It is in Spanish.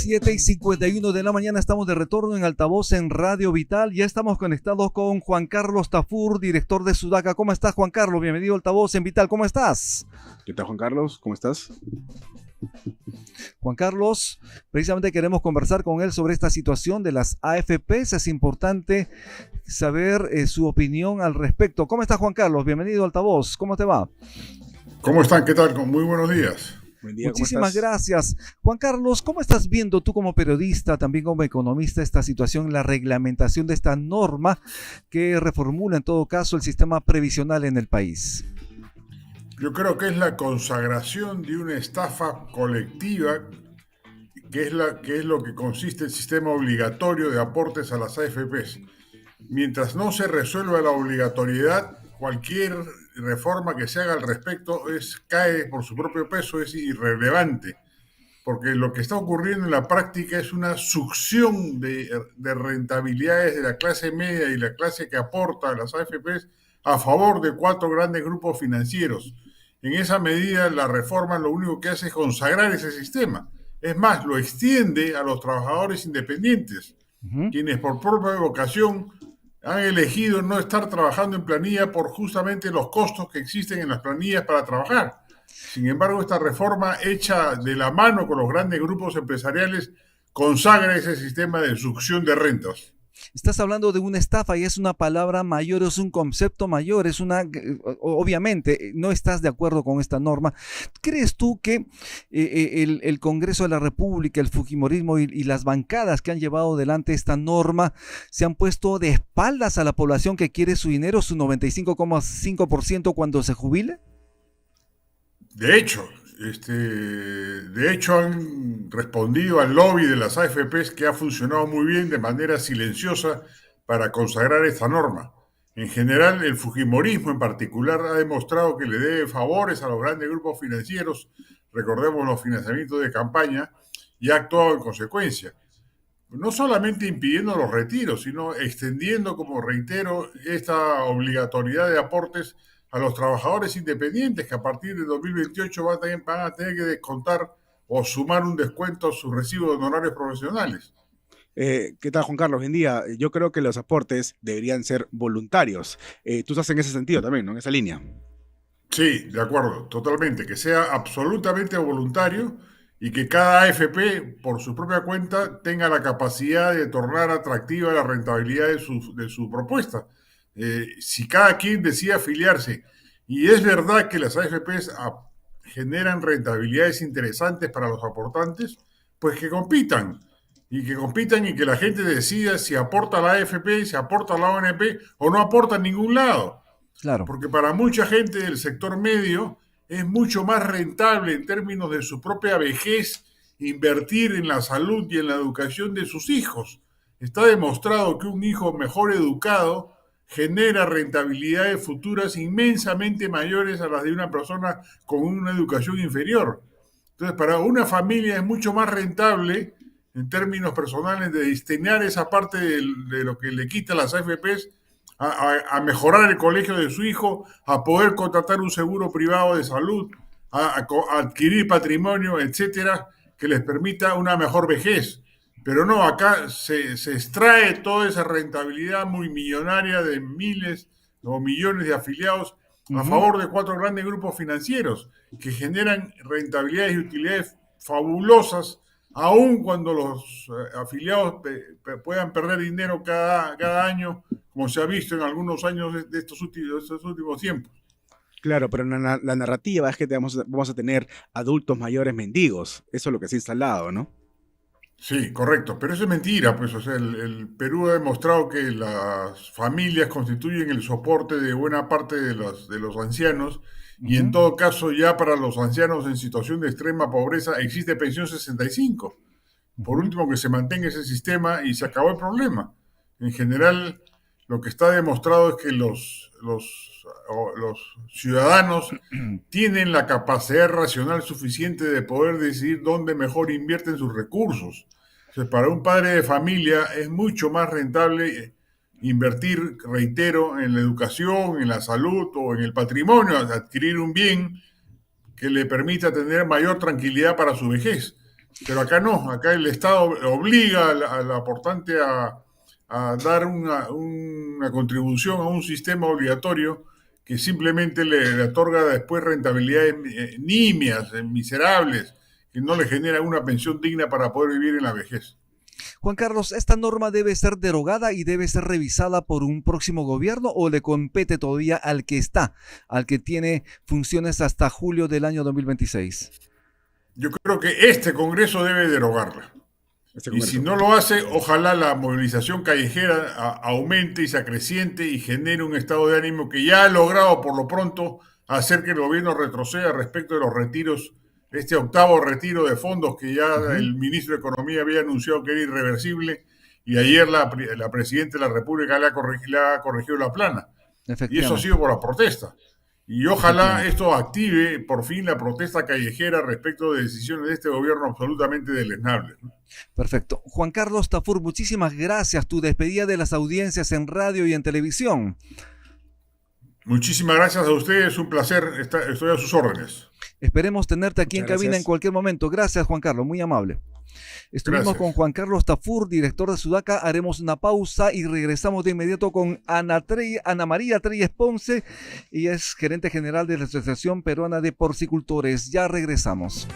7:51 de la mañana, estamos de retorno en Altavoz en Radio Vital. Ya estamos conectados con Juan Carlos Tafur, director de Sudaca. ¿Cómo estás, Juan Carlos? Bienvenido a Altavoz en Vital. ¿Cómo estás? ¿Qué tal, Juan Carlos? ¿Cómo estás? Juan Carlos, precisamente queremos conversar con él sobre esta situación de las AFPs. Es importante saber su opinión al respecto. ¿Cómo estás, Juan Carlos? Bienvenido a Altavoz. ¿Cómo te va? ¿Cómo están? ¿Qué tal? Muy buenos días. Buen día, Muchísimas gracias. Juan Carlos, ¿cómo estás viendo tú como periodista, también como economista, esta situación, la reglamentación de esta norma que reformula en todo caso el sistema previsional en el país? Yo creo que es la consagración de una estafa colectiva, que es lo que consiste el sistema obligatorio de aportes a las AFPs. Mientras no se resuelva la obligatoriedad, cualquier reforma que se haga al respecto cae por su propio peso, es irrelevante, porque lo que está ocurriendo en la práctica es una succión de rentabilidades de la clase media y la clase que aporta a las AFPs a favor de 4 grandes grupos financieros. En esa medida, la reforma lo único que hace es consagrar ese sistema. Es más, lo extiende a los trabajadores independientes, quienes por propia vocación han elegido no estar trabajando en planilla por justamente los costos que existen en las planillas para trabajar. Sin embargo, esta reforma hecha de la mano con los grandes grupos empresariales consagra ese sistema de succión de rentas. Estás hablando de una estafa y es una palabra mayor, es un concepto mayor, obviamente no estás de acuerdo con esta norma. ¿Crees tú que el Congreso de la República, el fujimorismo y las bancadas que han llevado adelante esta norma se han puesto de espaldas a la población que quiere su dinero, su 95,5% cuando se jubile? De hecho han respondido al lobby de las AFPs, que ha funcionado muy bien de manera silenciosa para consagrar esta norma. En general, el fujimorismo en particular ha demostrado que le debe favores a los grandes grupos financieros, recordemos los financiamientos de campaña, y ha actuado en consecuencia. No solamente impidiendo los retiros, sino extendiendo, como reitero, esta obligatoriedad de aportes a los trabajadores independientes, que a partir de 2028 van a tener que descontar o sumar un descuento a su recibo de honorarios profesionales. ¿Qué tal, Juan Carlos? Buen día. Yo creo que los aportes deberían ser voluntarios. Tú estás en ese sentido también, ¿no? En esa línea. Sí, de acuerdo, totalmente. Que sea absolutamente voluntario y que cada AFP, por su propia cuenta, tenga la capacidad de tornar atractiva la rentabilidad de su propuesta. Si cada quien decide afiliarse, y es verdad que las AFPs generan rentabilidades interesantes para los aportantes, pues que compitan y que la gente decida si aporta a la AFP, si aporta a la ONP o no aporta a ningún lado. Claro. Porque para mucha gente del sector medio es mucho más rentable en términos de su propia vejez invertir en la salud y en la educación de sus hijos. Está demostrado que un hijo mejor educado genera rentabilidades futuras inmensamente mayores a las de una persona con una educación inferior. Entonces, para una familia es mucho más rentable, en términos personales, de destinar esa parte de lo que le quita las AFPs a mejorar el colegio de su hijo, a poder contratar un seguro privado de salud, a adquirir patrimonio, etcétera, que les permita una mejor vejez. Pero no, acá se extrae toda esa rentabilidad muy millonaria de miles o millones de afiliados a favor de 4 grandes grupos financieros que generan rentabilidades y utilidades fabulosas, aun cuando los afiliados puedan perder dinero cada año, como se ha visto en algunos años de estos últimos tiempos. Claro, pero la narrativa es que vamos a tener adultos mayores mendigos. Eso es lo que se ha instalado, ¿no? Sí, correcto, pero eso es mentira, pues, o sea, el Perú ha demostrado que las familias constituyen el soporte de buena parte de los ancianos, y en todo caso ya para los ancianos en situación de extrema pobreza existe pensión 65. Por último, que se mantenga ese sistema y se acabó el problema. En general, lo que está demostrado es que los ciudadanos tienen la capacidad racional suficiente de poder decidir dónde mejor invierten sus recursos. Entonces, para un padre de familia es mucho más rentable invertir, reitero, en la educación, en la salud o en el patrimonio, adquirir un bien que le permita tener mayor tranquilidad para su vejez. Pero acá no, acá el Estado obliga al aportante a dar una contribución a un sistema obligatorio que simplemente le otorga después rentabilidades nimias, miserables, que no le generan una pensión digna para poder vivir en la vejez. Juan Carlos, ¿esta norma debe ser derogada y debe ser revisada por un próximo gobierno o le compete todavía al que está, al que tiene funciones hasta julio del año 2026? Yo creo que este Congreso debe derogarla. Y si no lo hace, ojalá la movilización callejera aumente y se acreciente y genere un estado de ánimo que ya ha logrado por lo pronto hacer que el gobierno retroceda respecto de los retiros, este octavo retiro de fondos que ya el ministro de Economía había anunciado que era irreversible y ayer la presidenta de la República le ha corregido la plana. Y eso ha sido por la protesta. Y ojalá esto active por fin la protesta callejera respecto de decisiones de este gobierno absolutamente deleznables, ¿no? Perfecto. Juan Carlos Tafur, muchísimas gracias. Tu despedida de las audiencias en radio y en televisión. Muchísimas gracias a ustedes, un placer, estoy a sus órdenes. Esperemos tenerte aquí en cabina en cualquier momento. Gracias, Juan Carlos, muy amable. Estuvimos con Juan Carlos Tafur, director de Sudaca. Haremos una pausa y regresamos de inmediato con Ana María Treyes Ponce, y es gerente general de la Asociación Peruana de Porcicultores. Ya regresamos.